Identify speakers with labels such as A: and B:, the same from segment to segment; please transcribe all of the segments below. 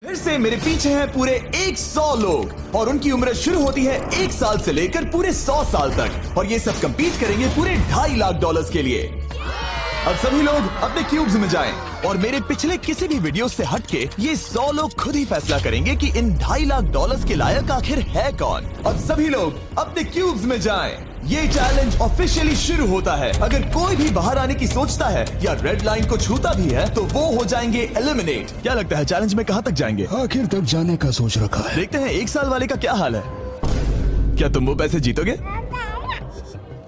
A: फिर से मेरे पीछे हैं पूरे 100 लोग और उनकी उम्र शुरू होती है 1 साल से लेकर पूरे 100 साल तक और ये सब compete करेंगे पूरे $2.5 लाख के लिए। अब सभी लोग अपने क्यूब्स में जाएं और मेरे पिछले किसी भी वीडियो से हटके ये 100 लोग खुद ही फैसला करेंगे कि इन $2.5 लाख के लायक आखिर है कौन। अब सभी लोग अपने क्यूब्स में जाएं। ये चैलेंज ऑफिशियली शुरू होता है। अगर कोई भी बाहर आने की सोचता है या रेड लाइन को छूता भी है तो वो हो जाएंगे एलिमिनेट। क्या लगता है चैलेंज में कहाँ तक जाएंगे?
B: आखिर तक जाने का सोच रखा है।
A: देखते हैं 1 साल वाले का क्या हाल है। क्या तुम वो पैसे जीतोगे?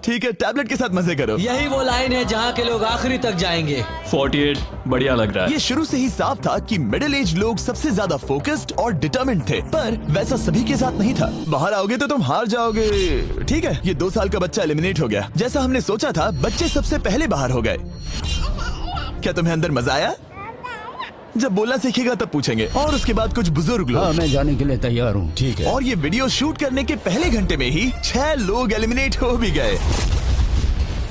A: ठीक है, टैबलेट के साथ मजे करो।
C: यही वो लाइन है जहाँ के लोग आखिरी तक जाएंगे।
D: 48 बढ़िया लग रहा है।
A: ये शुरू से ही साफ था कि मिडिल एज लोग सबसे ज्यादा फोकस्ड और डिटरमिन्ड थे, पर वैसा सभी के साथ नहीं था। बाहर आओगे तो तुम हार जाओगे। ठीक है, ये 2 साल का बच्चा एलिमिनेट हो गया। जैसा हमने सोचा था, बच्चे सबसे पहले बाहर हो गए। क्या तुम्हें अंदर मजा आया? जब बोलना सीखेगा तब पूछेंगे। और उसके बाद कुछ बुजुर्ग लोग।
B: हाँ, मैं जाने के लिए तैयार हूँ। ठीक है।
A: और ये वीडियो शूट करने के पहले घंटे में ही 6 लोग एलिमिनेट हो भी गए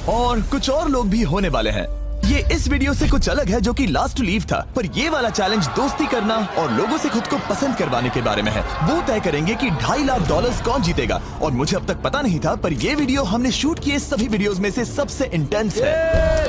A: और कुछ और लोग भी होने वाले हैं। ये इस वीडियो से कुछ अलग है जो कि लास्ट टू लीव था, पर ये वाला चैलेंज दोस्ती करना और लोगों से खुद को पसंद करवाने के बारे में है। वो तय करेंगे कि $2.5 लाख कौन जीतेगा और मुझे अब तक पता नहीं था, पर ये वीडियो हमने शूट किए सभी वीडियोस में से सबसे इंटेंस है।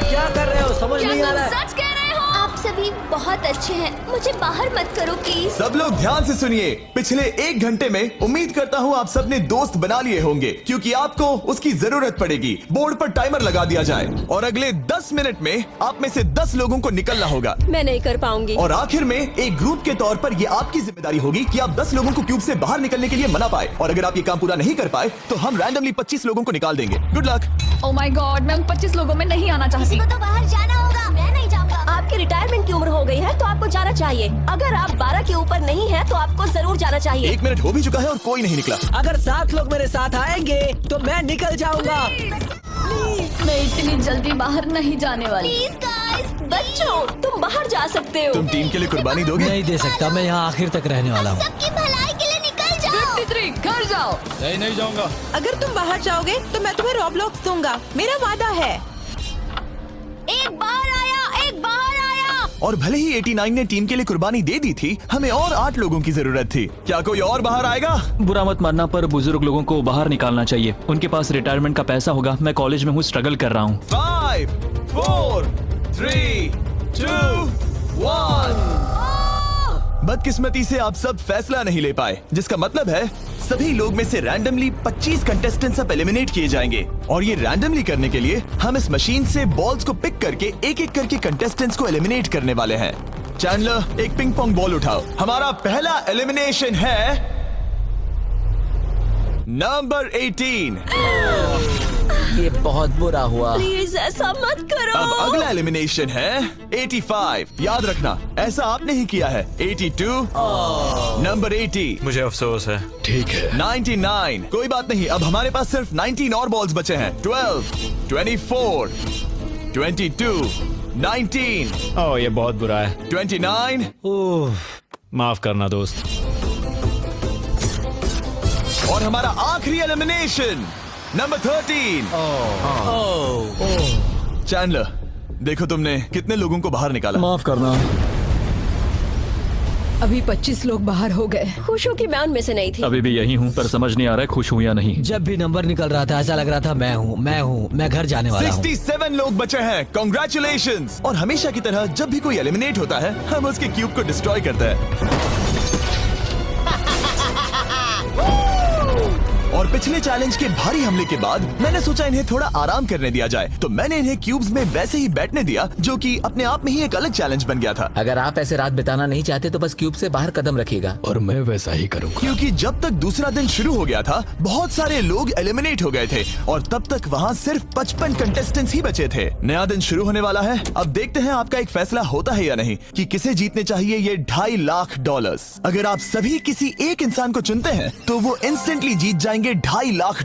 C: क्या कर रहे हो? समझ
E: क्या
C: नहीं आ
E: तुम
C: रहा है।
E: सच कह रहे हो? आप सभी बहुत अच्छे हैं, मुझे बाहर मत करो प्लीज।
A: सब लोग ध्यान से सुनिए। पिछले 1 घंटे में उम्मीद करता हूँ आप सबने दोस्त बना लिए होंगे, क्योंकि आपको उसकी जरूरत पड़ेगी। बोर्ड पर टाइमर लगा दिया जाए और अगले 10 मिनट में आप में से 10 लोगों को निकलना होगा।
E: मैं नहीं कर पाऊंगी।
A: और आखिर में एक ग्रुप के तौर पर ये आपकी जिम्मेदारी होगी कि आप 10 लोगों को क्यूब से बाहर निकलने के लिए मना पाए, और अगर आप ये काम पूरा नहीं कर पाए तो हम रैंडमली 25 लोगों को निकाल देंगे। Good luck.
F: Oh my God, मैं उन 25 लोगों में नहीं आना चाहती।
E: किसी को तो बाहर जाना होगा। मैं नहीं जाऊंगा। आपकी रिटायरमेंट की उम्र हो गई है तो आपको जाना चाहिए। अगर आप 12 के ऊपर नहीं है तो आपको जरूर जाना चाहिए।
A: 1 मिनट हो भी चुका है और कोई नहीं निकला।
C: अगर 7 लोग मेरे साथ आएंगे तो मैं निकल जाऊंगा।
F: मैं इतनी जल्दी बाहर नहीं जाने वाली।
E: प्लीज गाइस, बच्चों तुम बाहर जा सकते हो।
A: तुम टीम के लिए कुर्बानी दोगे?
C: नहीं दे सकता, मैं यहाँ आखिर तक रहने वाला हूँ।
E: सबकी भलाई के लिए निकल जाओ।
F: 53 घर जाओ।
D: नहीं जाऊंगा।
G: अगर तुम बाहर जाओगे तो मैं तुम्हें रॉब्लॉक्स दूंगा, मेरा वादा है।
E: एक बाहर आया, एक बाहर आया।
A: और भले ही 89 ने टीम के लिए कुर्बानी दे दी थी, हमें और 8 लोगों की जरूरत थी। क्या कोई और बाहर आएगा?
D: बुरा मत मानना, पर बुजुर्ग लोगों को बाहर निकालना चाहिए। उनके पास रिटायरमेंट का पैसा होगा। मैं कॉलेज में हूँ, स्ट्रगल कर रहा हूँ।
A: 5 4 3 2 1। बदकिस्मती से आप सब फैसला नहीं ले पाए, जिसका मतलब है सभी लोग में से रैंडमली 25 कंटेस्टेंट्स अब एलिमिनेट किए जाएंगे। और ये रैंडमली करने के लिए हम इस मशीन से बॉल्स को पिक करके एक एक करके कंटेस्टेंट्स को एलिमिनेट करने वाले हैं। चैंडलर, एक पिंग पोंग बॉल उठाओ। हमारा पहला एलिमिनेशन है नंबर 18।
C: ये बहुत बुरा हुआ।
E: प्लीज ऐसा मत करो।
A: अब अगला एलिमिनेशन है 85। याद रखना, ऐसा आपने ही किया है। 82, नंबर 80,
D: मुझे अफसोस है।
B: ठीक है।
A: 99। कोई बात नहीं, अब हमारे पास सिर्फ 19 और बॉल्स बचे हैं। 12, 24, 22, 19,
D: ओह, ये बहुत बुरा है।
A: 29,
C: ओह,
D: माफ करना दोस्त।
A: और हमारा आखिरी एलिमिनेशन नंबर 13। चैंडलर, देखो तुमने कितने लोगों को बाहर निकाला।
D: माफ करना।
F: अभी 25 लोग बाहर हो गए।
E: खुश हूँ कि मैं उनमें से नहीं थी।
D: अभी भी यही हूँ, पर समझ नहीं आ रहा है खुश हूँ या नहीं।
C: जब भी नंबर निकल रहा था ऐसा लग रहा था मैं घर जाने वाला हूँ।
A: 67 लोग बचे हैं। कॉन्ग्रेचुलेशंस। और हमेशा की तरह जब भी कोई एलिमिनेट होता है, हम उसके क्यूब को डिस्ट्रॉय करते हैं। और पिछले चैलेंज के भारी हमले के बाद मैंने सोचा इन्हें थोड़ा आराम करने दिया जाए, तो मैंने इन्हें क्यूब्स में वैसे ही बैठने दिया, जो कि अपने आप में ही एक अलग चैलेंज बन गया था।
H: अगर आप ऐसे रात बिताना नहीं चाहते तो बस क्यूब से बाहर कदम रखिएगा।
B: और मैं वैसा ही करूँगा।
A: क्योंकि जब तक दूसरा दिन शुरू हो गया था, बहुत सारे लोग एलिमिनेट हो गए थे और तब तक वहाँ सिर्फ 55 कंटेस्टेंट्स ही बचे थे। नया दिन शुरू होने वाला है। अब देखते हैं आपका एक फैसला होता है या नहीं कि किसे जीतने चाहिए ये $2.5 लाख। अगर आप सभी किसी एक इंसान को चुनते हैं तो वो इंस्टेंटली जीत जाएंगे $2.5 लाख।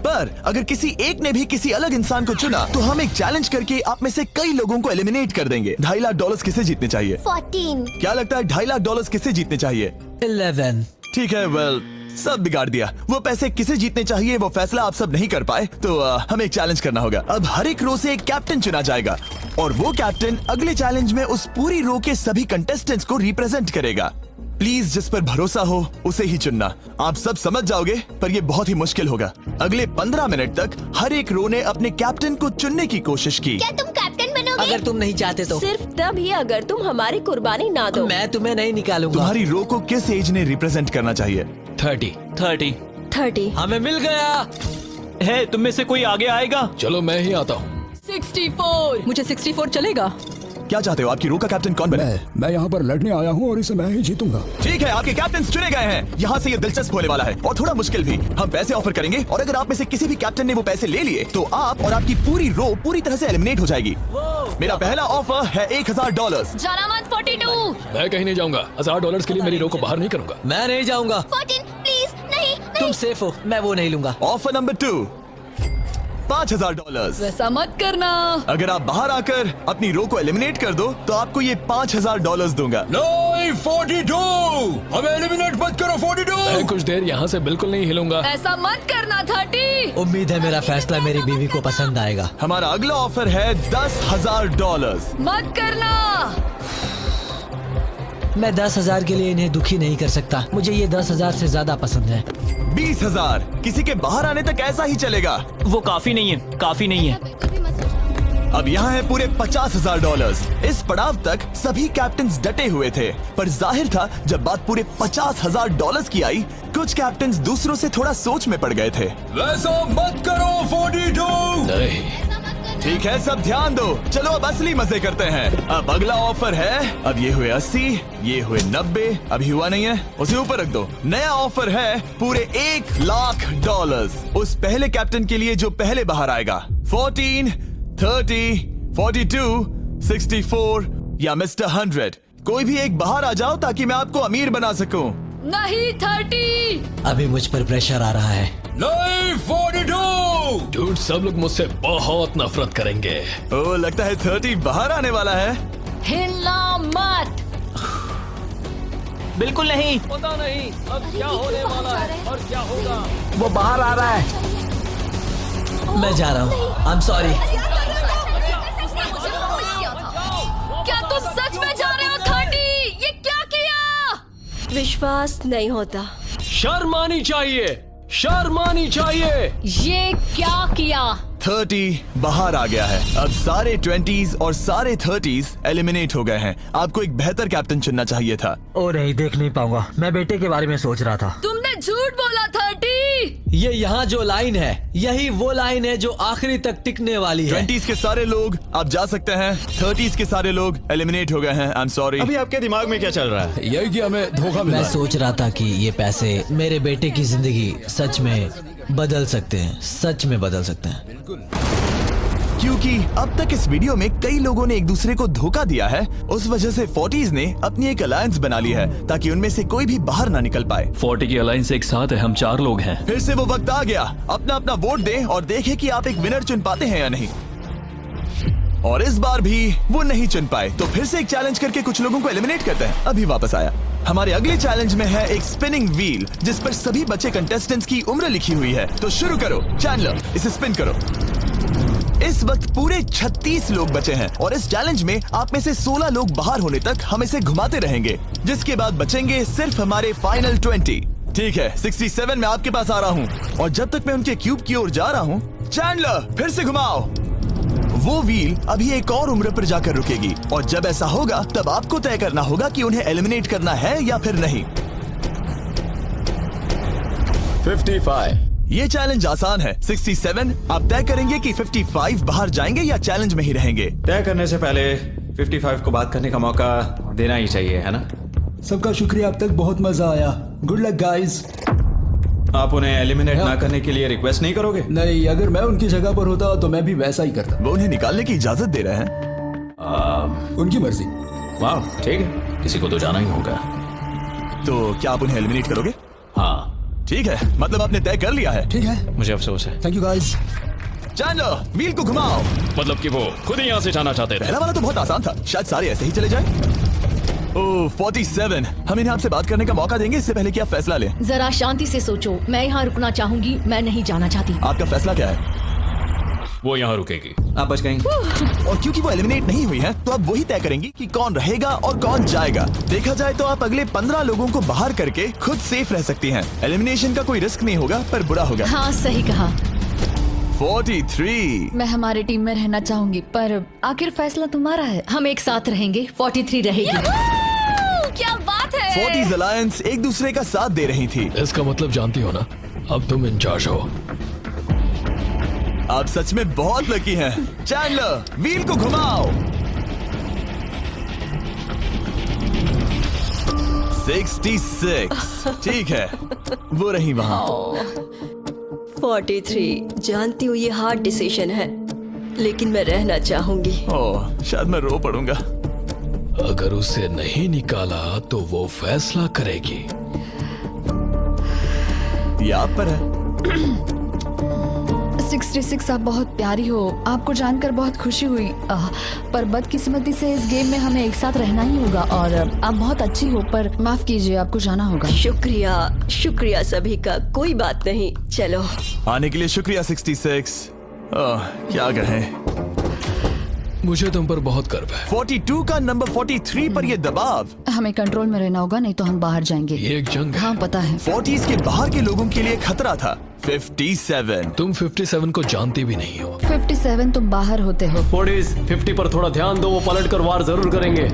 A: पर अगर किसी एक ने भी किसी अलग इंसान को चुना तो हम एक चैलेंज करके आप में से कई लोगों को एलिमिनेट कर देंगे। $2.5 लाख किसे जीतने चाहिए?
E: 14।
A: क्या लगता है $2.5 लाख किसे जीतने चाहिए?
C: 11।
A: ठीक है, वेल सब बिगाड़ दिया। वो पैसे किसे जीतने चाहिए वो फैसला आप सब नहीं कर पाए, तो हमें एक चैलेंज करना होगा। अब हर एक रो से एक कैप्टन चुना जाएगा और वो कैप्टन अगले चैलेंज में उस पूरी रो के सभी कंटेस्टेंट्स को रिप्रेजेंट करेगा। प्लीज जिस पर भरोसा हो उसे ही चुनना। आप सब समझ जाओगे, पर ये बहुत ही मुश्किल होगा। अगले 15 मिनट तक हर एक रो ने अपने कैप्टन को चुनने की कोशिश की।
E: क्या तुम कैप्टन बनोगे?
C: अगर तुम नहीं चाहते तो
E: सिर्फ तभी अगर तुम हमारी कुर्बानी ना दो।
C: मैं तुम्हें नहीं निकालूंगा।
A: तुम्हारी रो को किस एज ने रिप्रेजेंट करना चाहिए?
B: 30।
E: 30।
C: हमें मिल गया।
D: है तुम में से कोई आगे आएगा?
B: चलो मैं ही आता हूँ।
G: 64। मुझे 64 चलेगा।
A: क्या चाहते हो, आपकी रो का कैप्टन कौन बने?
B: मैं यहाँ पर लड़ने आया हूँ और इसे मैं ही जीतूंगा।
A: ठीक है, आपके कैप्टन चुने गए हैं। यहाँ से ये दिलचस्प होने वाला है और थोड़ा मुश्किल भी। हम पैसे ऑफर करेंगे और अगर आप में से किसी भी कैप्टन ने वो पैसे ले लिए तो आप और आपकी पूरी रो पूरी तरह से एलिमिनेट हो जाएगी। मेरा पहला ऑफर है $1000।
F: जाना मत 42।
B: मैं कहीं नहीं जाऊंगा। $1000 के लिए मेरी रो को बाहर नहीं करूंगा।
C: मैं नहीं जाऊंगा।
E: 14 प्लीज नहीं।
C: तुम सेफ हो, मैं वो नहीं लूंगा।
A: Offer number 2, $5000।
F: वैसा मत करना।
A: अगर आप बाहर आकर अपनी रो को एलिमिनेट कर दो तो आपको ये $5000 दूंगा।
B: नहीं, 42। हमें एलिमिनेट मत करो। 42। मैं कुछ देर यहाँ से बिल्कुल नहीं हिलूंगा।
F: ऐसा मत करना 30।
C: उम्मीद है मेरा फैसला मेरी बीवी को पसंद आएगा।
A: हमारा अगला ऑफर है $10,000।
F: मत करना।
C: मैं 10,000 के लिए इन्हें दुखी नहीं कर सकता। मुझे ये 10,000 से ज्यादा पसंद है।
A: 20,000। किसी के बाहर आने तक ऐसा ही चलेगा।
D: वो काफी नहीं है, काफी नहीं है।
A: अब यहाँ है पूरे $50,000। इस पड़ाव तक सभी कैप्टन्स डटे हुए थे, पर जाहिर था जब बात पूरे $50,000 की आई, कुछ कैप्टन्स दूसरों से थोड़ा सोच में पड़ गए थे।
B: वैसा मत करो 42। नहीं।
A: ठीक है, सब ध्यान दो। चलो अब असली मजे करते हैं। अब अगला ऑफर है, अब ये हुए 80, ये हुए 90, अभी हुआ नहीं है, उसे ऊपर रख दो। नया ऑफर है पूरे $1,00,000 उस पहले कैप्टन के लिए जो पहले बाहर आएगा। 14, 30, 42, 64 या मिस्टर 100। कोई भी एक बाहर आ जाओ ताकि मैं आपको अमीर बना सकूं।
F: नहीं 30।
C: अभी मुझ पर प्रेशर आ रहा है।
B: नहीं, 42। डूड, सब लोग मुझसे बहुत नफरत करेंगे।
A: ओ, लगता है 30 बाहर आने वाला है।
F: हिलना मत।
D: बिल्कुल नहीं।
B: पता नहीं अब क्या होने वाला है और क्या होगा।
C: वो बाहर आ रहा है। मैं जा रहा हूँ। आई एम सॉरी।
F: क्या तुम सच में जा रहे हो 30? ये क्या किया?
E: विश्वास नहीं होता।
B: शर्म आनी चाहिए, शर्म आनी चाहिए।
F: ये क्या किया?
A: 30 बाहर आ गया है। अब सारे 20s और सारे 30s एलिमिनेट हो गए हैं। आपको एक बेहतर कैप्टन चुनना चाहिए था।
C: ओ नहीं, देख नहीं पाऊंगा। मैं बेटे के बारे में सोच रहा था।
F: तुमने झूठ बोला 30।
C: ये यहाँ जो लाइन है, यही वो लाइन है जो आखिरी तक टिकने वाली है।
A: 20s के सारे लोग आप जा सकते हैं, 30s के सारे लोग एलिमिनेट हो गए हैं। आई एम सॉरी।
I: अभी आपके दिमाग में क्या चल रहा है?
B: यही कि हमें धोखा मिला
C: मैं
B: है।
C: सोच रहा था कि ये पैसे मेरे बेटे की जिंदगी सच में बदल सकते हैं, सच में बदल सकते हैं।
A: क्योंकि अब तक इस वीडियो में कई लोगों ने एक दूसरे को धोखा दिया है, उस वजह से 40s ने अपनी एक अलायंस बना ली है ताकि उनमें से कोई भी बाहर ना निकल पाए।
D: 40 की अलायंस एक साथ है, हम 4 लोग हैं।
A: फिर से वो वक्त आ गया। अपना अपना वोट दें और देखें कि आप एक विनर चुन पाते हैं या नहीं। और इस बार भी वो नहीं चुन पाए, तो फिर से एक चैलेंज करके कुछ लोगों को एलिमिनेट करते हैं। अभी वापस आया। हमारे अगले चैलेंज में है एक स्पिनिंग व्हील जिस पर सभी बचे कंटेस्टेंट्स की उम्र लिखी हुई है। तो शुरू करो चैंडलर, इसे स्पिन करो। इस वक्त पूरे 36 लोग बचे हैं और इस चैलेंज में आप में से 16 लोग बाहर होने तक हम इसे घुमाते रहेंगे, जिसके बाद बचेंगे सिर्फ हमारे फाइनल 20। ठीक है, 67 में आपके पास आ रहा हूँ और जब तक मैं उनके क्यूब की ओर जा रहा हूँ, चैंडलर फिर से घुमाओ। वो व्हील अभी एक और उम्र पर जाकर रुकेगी और जब ऐसा होगा तब आपको तय करना होगा कि उन्हें एलिमिनेट करना है या फिर नहीं।
I: 55।
A: ये चैलेंज आसान है। 67 आप तय करेंगे कि 55 बाहर जाएंगे या चैलेंज में ही रहेंगे।
I: तय करने से पहले 55 को बात करने का मौका देना ही चाहिए, है ना?
B: सबका शुक्रिया, अब तक बहुत मजा आया। Good luck guys.
I: आप उन्हें एलिमिनेट ना करने के लिए रिक्वेस्ट नहीं करोगे?
B: नहीं, अगर मैं उनकी जगह पर होता तो मैं भी वैसा ही करता।
A: वो उन्हें निकालने की इजाजत दे रहे हैं।
B: उनकी मर्जी।
I: वाह, ठीक है, किसी को तो जाना ही होगा।
A: तो क्या आप उन्हें एलिमिनेट करोगे?
I: हाँ,
A: ठीक है, मतलब आपने तय कर लिया है।
B: ठीक है,
I: मुझे अफसोस है।
B: Thank you guys.
A: Chandler wheel को घुमाओ।
I: मतलब कि वो खुद ही यहाँ से जाना चाहते थे।
A: पहला वाला तो बहुत आसान था, शायद सारे ऐसे ही चले जाए। ओह 47, हम इन्हें आपसे बात करने का मौका देंगे इससे पहले कि आप फैसला लें।
F: जरा शांति से सोचो। मैं यहाँ रुकना चाहूंगी, मैं नहीं जाना चाहती।
A: आपका फैसला क्या है?
I: वो यहाँ रुकेगी। आप बच गई।
A: और क्योंकि वो एलिमिनेट नहीं हुई है तो अब वही तय करेंगी कि कौन रहेगा और कौन जाएगा। देखा जाए तो आप अगले 15 लोगों को बाहर करके खुद सेफ रह सकती हैं। एलिमिनेशन का कोई रिस्क नहीं होगा पर बुरा होगा।
F: हाँ सही कहा।
A: 43।
F: मैं हमारे टीम में रहना चाहूंगी पर आखिर फैसला तुम्हारा है। हम एक साथ रहेंगे। 43 रहेगी। क्या बात है।
A: 40s अलायंस एक दूसरे का साथ दे रही थी।
B: इसका मतलब जानती हो ना, अब तुम इंचार्ज हो।
A: आप सच में बहुत लकी हैं। चैंडलर व्हील को घुमाओ। 66। ठीक है, वो रही वहाँ।
E: 43 जानती हूँ ये हार्ड डिसीजन है लेकिन मैं रहना चाहूंगी।
A: ओह, शायद मैं रो पड़ूंगा।
B: अगर उसे नहीं निकाला तो वो फैसला करेगी।
A: ये आप पर है।
F: 66 आप बहुत प्यारी हो। आपको जानकर बहुत खुशी हुई। पर बदकिस्मती से इस गेम में हमें एक साथ रहना ही होगा। और आप बहुत अच्छी हो पर माफ कीजिए, आपको जाना होगा।
E: शुक्रिया शुक्रिया सभी का। कोई बात नहीं, चलो।
A: आने के लिए शुक्रिया 66। क्या कहें।
B: मुझे तुम पर बहुत गर्व है।
A: 42 का नंबर 43 पर ये दबाव।
F: हमें कंट्रोल में रहना होगा, नहीं तो हम बाहर जाएंगे।
B: ये एक जंग है।
F: हाँ पता है।
A: 40s के बाहर के लोगों के लिए खतरा था। 57।
B: तुम 57 को जानती भी नहीं हो।
F: 57 तुम बाहर होते हो।
J: 50 पर थोड़ा ध्यान दो, वो पलट कर वार जरूर करेंगे।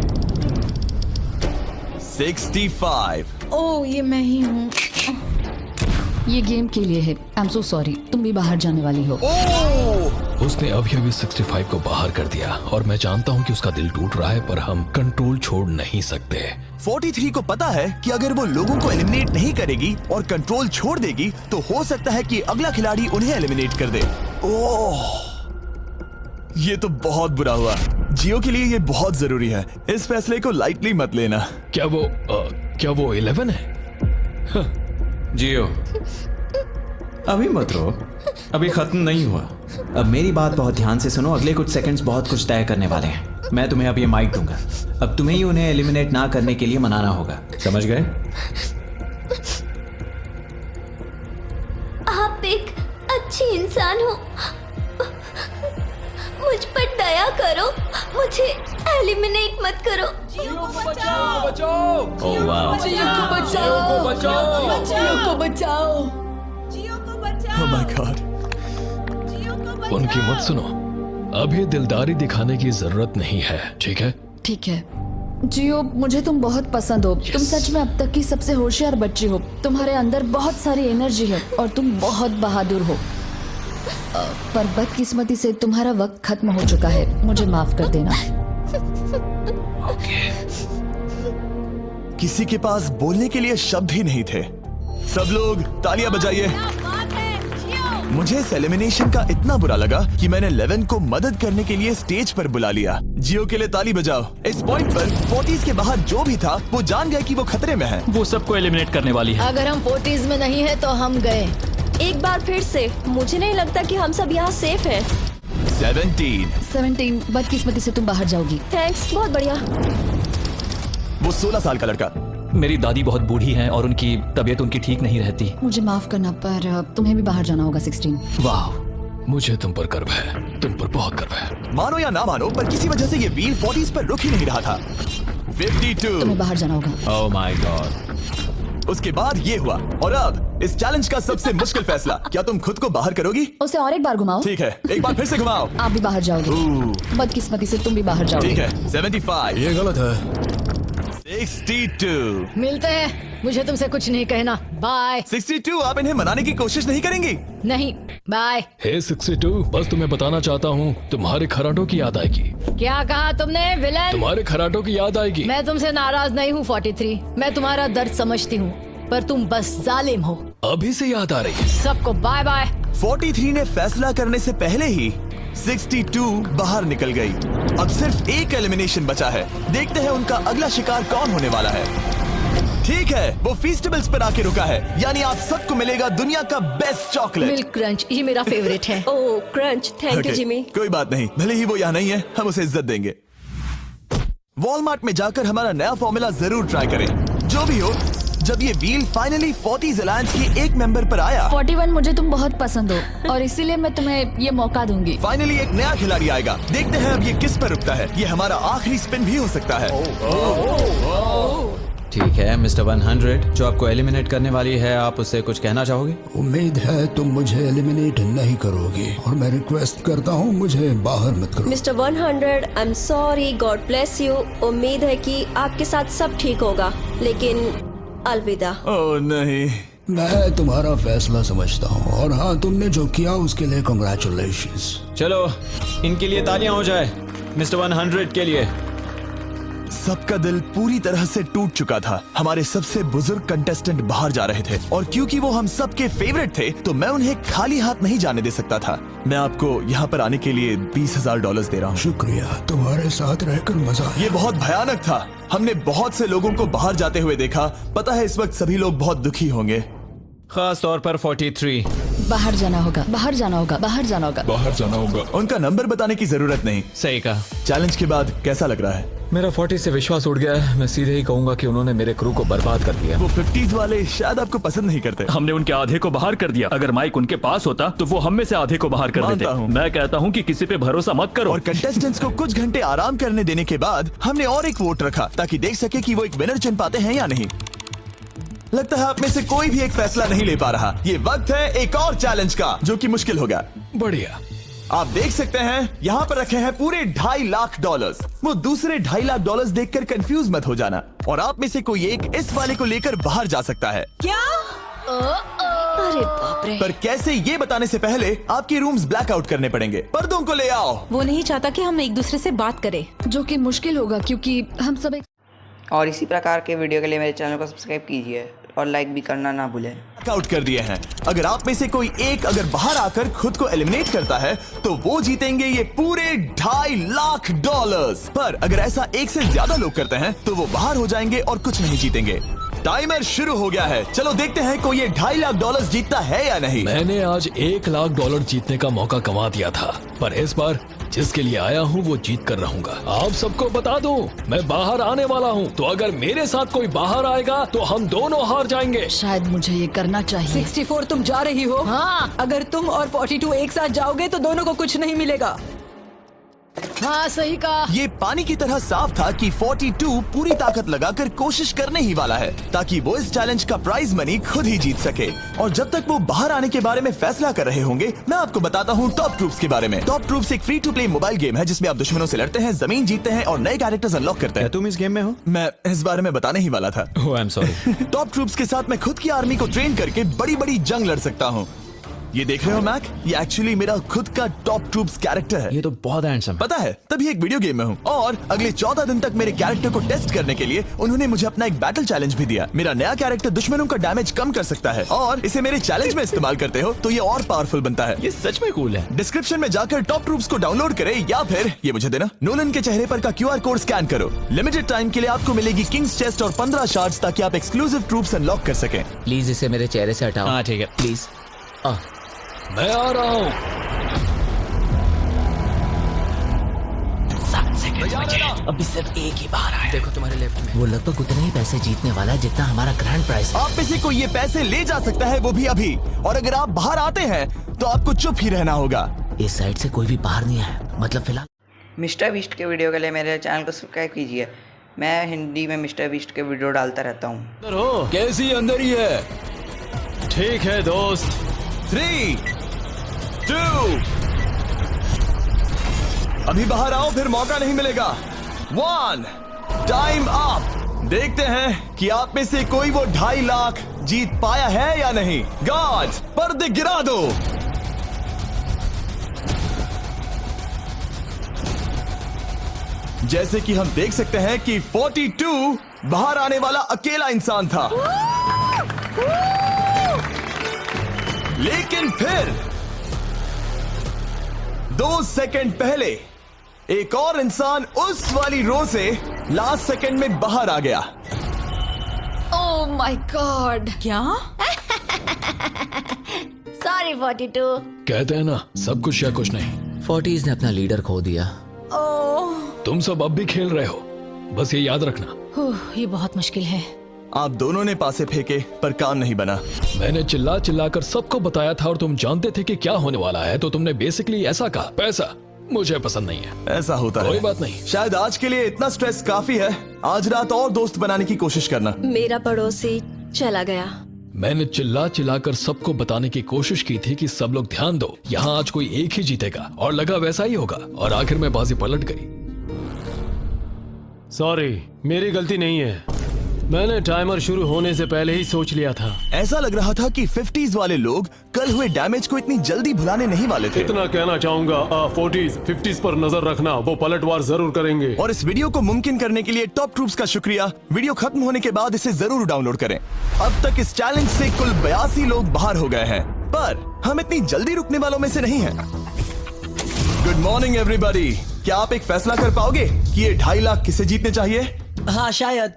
A: 65।
F: ओह ये मैं ही हूँ। ये गेम के लिए है। I am so sorry. तुम भी बाहर जाने वाली हो।
B: उसने अभी अभी 65 को बाहर कर दिया और मैं जानता हूँ कि उसका दिल टूट रहा है पर हम कंट्रोल छोड़ नहीं सकते।
A: 43 को पता है कि अगर वो लोगों को एलिमिनेट नहीं करेगी और कंट्रोल छोड़ देगी तो हो सकता है कि अगला खिलाड़ी उन्हें एलिमिनेट कर दे। ओह, ये तो बहुत बुरा हुआ। जियो के लिए ये बहुत जरूरी है। इस फैसले को लाइटली मत लेना।
B: क्या वो 11 है?
I: जियो, अभी मत रो, अभी खत्म नहीं हुआ। अब मेरी बात बहुत ध्यान से सुनो। अगले कुछ सेकंड्स बहुत कुछ तय करने वाले हैं। मैं तुम्हें अब ये माइक दूंगा। अब तुम्हें ही उन्हें एलिमिनेट ना करने के लिए मनाना होगा, समझ गए?
E: आप एक अच्छी इंसान हो। मुझ पर दया करो, मुझे एलिमिनेट मत करो।
I: ओह वाह।
A: Oh my God।
B: उनकी मत सुनो। अभी दिलदारी दिखाने की जरूरत नहीं है, ठीक है?
F: ठीक है। जियो, मुझे तुम बहुत पसंद हो। तुम सच में अब तक की सबसे होशियार बच्ची हो। तुम्हारे अंदर बहुत सारी एनर्जी है और तुम बहुत बहादुर हो। पर बदकिस्मती से तुम्हारा वक्त खत्म हो चुका है। मुझे माफ कर देना।
A: किसी के पास बोलने के लिए शब्द ही नहीं थे। सब लोग तालियां बजाइए। मुझे इस एलिमिनेशन का इतना बुरा लगा कि मैंने 11 को मदद करने के लिए स्टेज पर बुला लिया। जियो के लिए ताली बजाओ। इस पॉइंट पर 40s के बाहर जो भी था वो जान गया कि वो खतरे में है।
D: वो सबको एलिमिनेट करने वाली है।
E: अगर हम 40s में नहीं है तो हम गए। एक बार फिर से मुझे नहीं लगता कि हम सब यहाँ सेफ हैं।
A: 17।
F: बदकिस्मती से तुम बाहर जाओगी।
E: थैंक्स, बहुत बढ़िया।
A: वो 16 साल का लड़का।
D: मेरी दादी बहुत बूढ़ी हैं और उनकी तबीयत उनकी ठीक नहीं रहती।
F: मुझे माफ करना पर तुम्हें भी बाहर जाना होगा। 16।
B: वाह, मुझे तुम पर गर्व है। तुम पर बहुत गर्व है।
A: मानो या ना मानो पर किसी वजह से ये व्हील 40s पर रुक ही नहीं रहा था। 52।
F: तुम्हें बाहर जाना होगा।
I: ओह माय गॉड।
A: उसके बाद ये हुआ और अब इस चैलेंज का सबसे मुश्किल फैसला। क्या तुम खुद को बाहर करोगी?
F: उसे और एक बार घुमाओ।
A: ठीक है, एक बार फिर से घुमाओ।
F: आप भी बाहर जाओगे। बदकिस्मती से तुम भी बाहर जाओगे।
A: ठीक है। 75।
B: ये गलत है।
A: 62।
E: मिलते हैं। मुझे तुमसे कुछ नहीं कहना। बाय।
A: 62। आप इन्हें मनाने की कोशिश नहीं करेंगी?
E: नहीं, बाय।
B: हे 62, बस तुम्हें बताना चाहता हूँ तुम्हारे खराटों की याद आएगी।
E: क्या कहा तुमने विलन?
B: तुम्हारे खराटों की याद आएगी।
E: मैं तुमसे नाराज नहीं हूँ 43। मैं तुम्हारा दर्द समझती हूँ पर तुम बस जालिम हो।
B: अभी से याद आ रही है।
E: सबको बाय बाय।
A: 43 ने फैसला करने से पहले ही 62 बाहर निकल गई। अब सिर्फ एक एलिमिनेशन बचा है। देखते हैं उनका अगला शिकार कौन होने वाला है। ठीक है, वो फीस्टेबल्स पर आके रुका है, यानी आप सबको मिलेगा दुनिया का बेस्ट चॉकलेट।
E: मिल्क क्रंच, ये मेरा फेवरेट है। ओह क्रंच, थैंक यू जिमी।
A: कोई बात नहीं, भले ही वो यहाँ नहीं है, हम उसे इज्जत देंगे। वॉलमार्ट में जाकर हमारा नया फॉर्मूला जरूर ट्राई करें। जो भी हो, जब ये व्हील फाइनली 40s अलायंस के एक मेंबर पर आया,
F: 41 मुझे तुम बहुत पसंद हो और इसीलिए मैं तुम्हें ये मौका दूंगी।
A: फाइनली एक नया खिलाड़ी आएगा। देखते हैं अब ये किस पर रुकता है। ये हमारा आखिरी स्पिन भी हो सकता है।
I: ठीक है मिस्टर 100, जो आपको एलिमिनेट करने वाली है, आप उससे कुछ कहना चाहोगे?
K: उम्मीद है तुम मुझे एलिमिनेट नहीं करोगे और मैं रिक्वेस्ट करता हूँ मुझे बाहर मत करो।
E: Mister 100, I am sorry, God bless you. उम्मीद है कि आपके साथ सब ठीक होगा, लेकिन अलविदा।
A: ओह नहीं,
K: मैं तुम्हारा फैसला समझता हूँ और हाँ, तुमने जो किया उसके लिए कांग्रेचुलेशंस।
I: चलो इनके लिए तालियां हो जाए, मिस्टर 100 के लिए।
A: सबका दिल पूरी तरह से टूट चुका था। हमारे सबसे बुजुर्ग कंटेस्टेंट बाहर जा रहे थे और क्योंकि वो हम सबके फेवरेट थे तो मैं उन्हें खाली हाथ नहीं जाने दे सकता था। मैं आपको यहाँ पर आने के लिए $20,000 दे रहा हूँ।
K: शुक्रिया, तुम्हारे साथ रहकर मजा आया।
A: ये बहुत भयानक था। हमने बहुत से लोगों को बाहर जाते हुए देखा। पता है इस वक्त सभी लोग बहुत दुखी होंगे,
I: खास तौर पर 43।
F: बाहर जाना होगा, बाहर जाना होगा, बाहर जाना होगा।
B: बाहर जाना होगा।
A: उनका नंबर बताने की जरूरत नहीं।
I: सही कहा।
A: चैलेंज के बाद कैसा लग रहा है?
B: मेरा 40 से विश्वास उड़ गया है। मैं सीधे ही कहूंगा कि उन्होंने मेरे क्रू को बर्बाद कर दिया।
A: वो 50s वाले शायद आपको पसंद नहीं करते।
D: हमने उनके आधे को बाहर कर दिया। अगर माइक उनके पास होता तो वो हम में से आधे को बाहर कर देते।
A: मानता हूँ।
D: मैं कहता हूँ कि किसी पे भरोसा मत करो।
A: और कंटेस्टेंट्स को कुछ घंटे आराम करने देने के बाद हमने और एक वोट रखा ताकि देख सके कि वो एक विनर चुन पाते हैं या नहीं। लगता है आप में से कोई भी एक फैसला नहीं ले पा रहा। ये वक्त है एक और चैलेंज का, जो कि मुश्किल होगा।
B: बढ़िया।
A: आप देख सकते हैं यहाँ पर रखे हैं पूरे $2.5 लाख। वो दूसरे $2.5 लाख देखकर कंफ्यूज मत हो जाना। और आप में से कोई एक इस वाले को लेकर बाहर जा सकता है।
G: क्या?
E: अरे बाप रे।
A: पर कैसे, ये बताने से पहले आपके रूम्स ब्लैकआउट करने पड़ेंगे। पर्दों को ले आओ।
G: वो नहीं चाहता कि हम एक दूसरे से बात करें,
F: जो कि मुश्किल होगा क्योंकि हम सब एक
L: और इसी प्रकार के वीडियो के लिए मेरे चैनल को सब्सक्राइब कीजिए और लाइक भी करना ना भूलें।
A: आउट कर दिए हैं। अगर आप में से कोई एक अगर बाहर आकर खुद को एलिमिनेट करता है तो वो जीतेंगे ये पूरे $2.5 लाख। पर अगर ऐसा एक से ज्यादा लोग करते हैं तो वो बाहर हो जाएंगे और कुछ नहीं जीतेंगे। टाइमर शुरू हो गया है। चलो देखते हैं कोई ये $2.5 लाख जीतता है या नहीं।
B: मैंने आज $1 लाख जीतने का मौका कमा दिया था, पर इस बार जिसके लिए आया हूँ वो जीत कर रहूंगा। आप सबको बता दूं, मैं बाहर आने वाला हूँ, तो अगर मेरे साथ कोई बाहर आएगा तो हम दोनों हार जाएंगे।
F: शायद मुझे ये करना चाहिए।
G: 64 तुम जा रही हो? हाँ। अगर तुम और 42 एक साथ जाओगे तो दोनों को कुछ नहीं मिलेगा।
F: हाँ सही कहा।
A: ये पानी की तरह साफ था कि 42 पूरी ताकत लगाकर कोशिश करने ही वाला है ताकि वो इस चैलेंज का प्राइज मनी खुद ही जीत सके। और जब तक वो बाहर आने के बारे में फैसला कर रहे होंगे, मैं आपको बताता हूँ टॉप ट्रूप्स के बारे में। टॉप ट्रूप्स एक free to play mobile game है जिसमें आप दुश्मनों से लड़ते हैं, जमीन जीतते हैं और नए कैरेक्टर्स अनलॉक करते हैं।
I: तुम इस गेम में हो?
A: मैं इस बारे में बताने ही वाला था।
I: Oh I am sorry.
A: Top troops के साथ मैं खुद की आर्मी को ट्रेन करके बड़ी बड़ी जंग लड़ सकता हूँ। ये देख रहे हो मैक, ये एक्चुअली मेरा खुद का टॉप ट्रूप्स कैरेक्टर है।
I: ये तो बहुत हैंडसम है।
A: पता है, तभी एक वीडियो गेम में हूँ। और अगले 14 दिन तक मेरे कैरेक्टर को टेस्ट करने के लिए उन्होंने मुझे अपना एक बैटल चैलेंज भी दिया। मेरा नया कैरेक्टर दुश्मनों का डैमेज कम कर सकता है और इसे मेरे चैलेंज में इस्तेमाल करते हो तो ये और पावरफुल बनता है।
I: ये सच में कूल है।
A: डिस्क्रिप्शन में जाकर टॉप ट्रूप्स को डाउनलोड करें या फिर ये मुझे देना, नोलन के चेहरे पर का QR कोड स्कैन करो। लिमिटेड टाइम के लिए आपको मिलेगी किंग्स चेस्ट और 15 शार्ड्स ताकि आप एक्सक्लूसिव ट्रूप्स अनलॉक कर सकें।
H: प्लीज इसे मेरे चेहरे से हटाओ।
I: हाँ ठीक है।
H: प्लीज।
B: मैं आ रहा हूँ।
H: अभी सिर्फ एक ही बाहर आया। देखो तुम्हारे लेफ्ट में। वो लगभग उतने ही पैसे जीतने वाला है जितना हमारा ग्रैंड प्राइस है।
A: आप में से कोई ये पैसे ले जा सकता है, वो भी अभी। और अगर आप बाहर आते हैं तो आपको चुप ही रहना होगा।
H: इस साइड से कोई भी बाहर नहीं आया, मतलब फिलहाल।
L: मिस्टर बीस्ट के वीडियो के लिए मेरे चैनल को सब्सक्राइब कीजिए। मैं हिंदी में मिस्टर बीस्ट के वीडियो डालता रहता हूँ।
J: हो कैसी अंदर ही है? ठीक है दोस्त।
A: 3, 2, अभी बाहर आओ, फिर मौका नहीं मिलेगा। 1, टाइम अप। देखते हैं कि आप में से कोई वो $2.5 लाख जीत पाया है या नहीं। गार्ड्स, पर्दे गिरा दो। जैसे कि हम देख सकते हैं कि 42 बाहर आने वाला अकेला इंसान था, लेकिन फिर 2 सेकंड पहले एक और इंसान उस वाली रो से लास्ट सेकंड में बाहर आ गया।
F: ओह माय गॉड।
G: क्या?
E: सॉरी 42।
B: कहते हैं ना, सब कुछ या कुछ नहीं।
H: 40s ने अपना लीडर खो दिया।
B: तुम सब अब भी खेल रहे हो, बस ये याद रखना।
G: ये बहुत मुश्किल है।
A: आप दोनों ने पासे फेंके पर काम नहीं बना।
B: मैंने चिल्ला चिल्ला कर सबको बताया था और तुम जानते थे कि क्या होने वाला है, तो तुमने बेसिकली ऐसा कहा, पैसा मुझे पसंद नहीं है।
A: ऐसा होता है,
B: कोई बात नहीं।
A: शायद आज के लिए इतना स्ट्रेस काफी है। आज रात और दोस्त बनाने की कोशिश करना।
E: मेरा पड़ोसी चला गया।
B: मैंने चिल्ला चिल्ला कर सबको बताने की कोशिश की थी कि सब लोग ध्यान दो, यहाँ आज कोई एक ही जीतेगा, और लगा वैसा ही होगा, और आखिर में बाजी पलट गई।
J: सॉरी, मेरी गलती नहीं है। मैंने टाइमर शुरू होने से पहले ही सोच लिया था।
A: ऐसा लग रहा था कि 50s वाले लोग कल हुए डैमेज को इतनी जल्दी भुलाने नहीं वाले थे।
J: इतना कहना चाहूंगा, 40s 50s पर नजर रखना, वो पलटवार जरूर करेंगे।
A: और इस वीडियो को मुमकिन करने के लिए टॉप ट्रूप्स का शुक्रिया। वीडियो खत्म होने के बाद इसे जरूर डाउनलोड करें। अब तक इस चैलेंज से कुल 82 लोग बाहर हो गए हैं, पर हम इतनी जल्दी रुकने वालों में से नहीं हैं। Good morning everybody. क्या आप एक फैसला कर पाओगे कि ये 2.5 लाख किसे जीतने चाहिए?
G: हाँ शायद।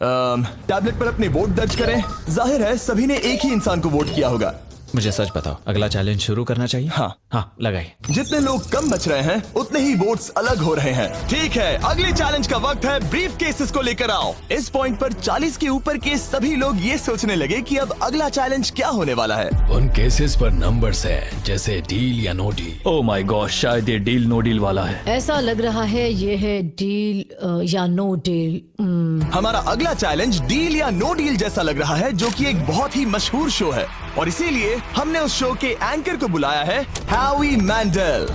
A: टैबलेट पर अपने वोट दर्ज करें। जाहिर है सभी ने एक ही इंसान को वोट किया होगा।
I: मुझे सच बताओ, अगला चैलेंज शुरू करना चाहिए?
A: हाँ
I: लगाइए।
A: जितने लोग कम बच रहे हैं उतने ही वोट्स अलग हो रहे हैं। ठीक है, अगले चैलेंज का वक्त है। ब्रीफ केसेस को लेकर आओ। इस पॉइंट पर 40 के ऊपर के सभी लोग ये सोचने लगे कि अब अगला चैलेंज क्या होने वाला है।
B: उन केसेस पर नंबर्स हैं, जैसे डील या no deal.
D: Oh my god, शायद ये डील नो डील वाला है।
G: ऐसा लग रहा है ये है डील या नो डील।
A: हमारा अगला चैलेंज डील या नो डील जैसा लग रहा है, जो कि एक बहुत ही मशहूर शो है, और इसीलिए हमने उस शो के एंकर को बुलाया है, हैवी मैंडल।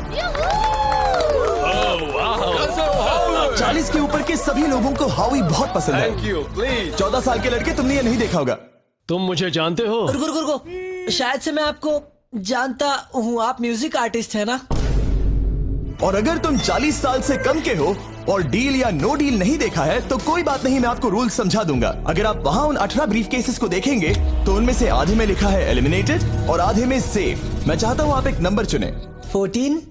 A: 40 के ऊपर के सभी लोगों को हावी बहुत पसंद है।
J: Thank you, please.
A: 14 साल के लड़के, तुमने ये नहीं देखा होगा।
J: तुम मुझे जानते हो?
G: रुको, शायद से मैं आपको जानता हूँ। आप म्यूजिक आर्टिस्ट है ना?
A: और अगर तुम 40 साल से कम के हो और डील या नो डील नहीं देखा है तो कोई बात नहीं, मैं आपको रूल समझा दूंगा। अगर आप वहाँ उन 18 ब्रीफ केसेस को देखेंगे तो उनमें से आधे में लिखा है एलिमिनेटेड और आधे में सेफ। मैं चाहता हूँ आप एक नंबर चुने।
G: 14।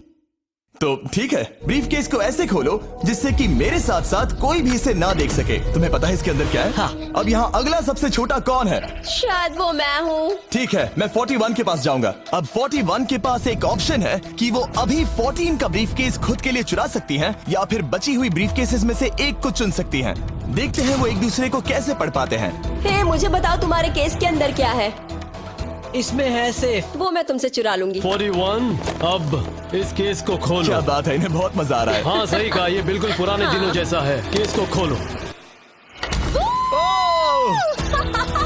A: तो ठीक है, ब्रीफ केस को ऐसे खोलो जिससे कि मेरे साथ साथ कोई भी इसे ना देख सके। तुम्हें पता है इसके अंदर क्या है?
G: हाँ।
A: अब यहाँ अगला सबसे छोटा कौन है?
E: शायद वो मैं हूँ।
A: ठीक है, मैं 41 के पास जाऊंगा। अब 41 के पास एक ऑप्शन है कि वो अभी 14 का ब्रीफ केस खुद के लिए चुरा सकती हैं, या फिर बची हुई ब्रीफ केसेस में से एक को चुन सकती हैं। देखते हैं वो एक दूसरे को कैसे पढ़ पाते हैं।
E: हे, मुझे बताओ तुम्हारे केस के अंदर क्या है?
G: इसमें है सेफ।
E: वो मैं तुमसे चुरा लूंगी।
J: 41। अब इस केस को खोलो।
A: क्या बात है, इन्हें बहुत मजा आ रहा है।
J: हाँ सही कहा, ये बिल्कुल पुराने दिनों जैसा है। केस को खोलो।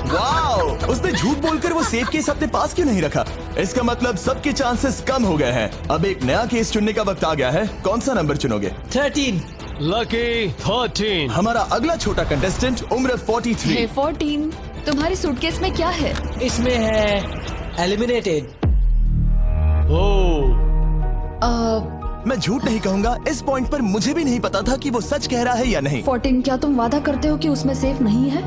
A: वाओ! उसने झूठ बोलकर वो सेफ केस अपने पास क्यों नहीं रखा? इसका मतलब सबके चांसेस कम हो गए हैं। अब एक नया केस चुनने का वक्त आ गया है। कौन सा नंबर चुनोगे?
G: 13।
J: लकी 13।
A: हमारा अगला छोटा कंटेस्टेंट उम्र 43।
F: हे 14, तुम्हारी सूटकेस में क्या है?
G: इसमें है एलिमिनेटेड।
J: ओह,
A: मैं झूठ नहीं कहूंगा, इस पॉइंट पर मुझे भी नहीं पता था कि वो सच कह रहा है या नहीं।
F: 14, क्या तुम वादा करते हो कि उसमें सेफ नहीं है?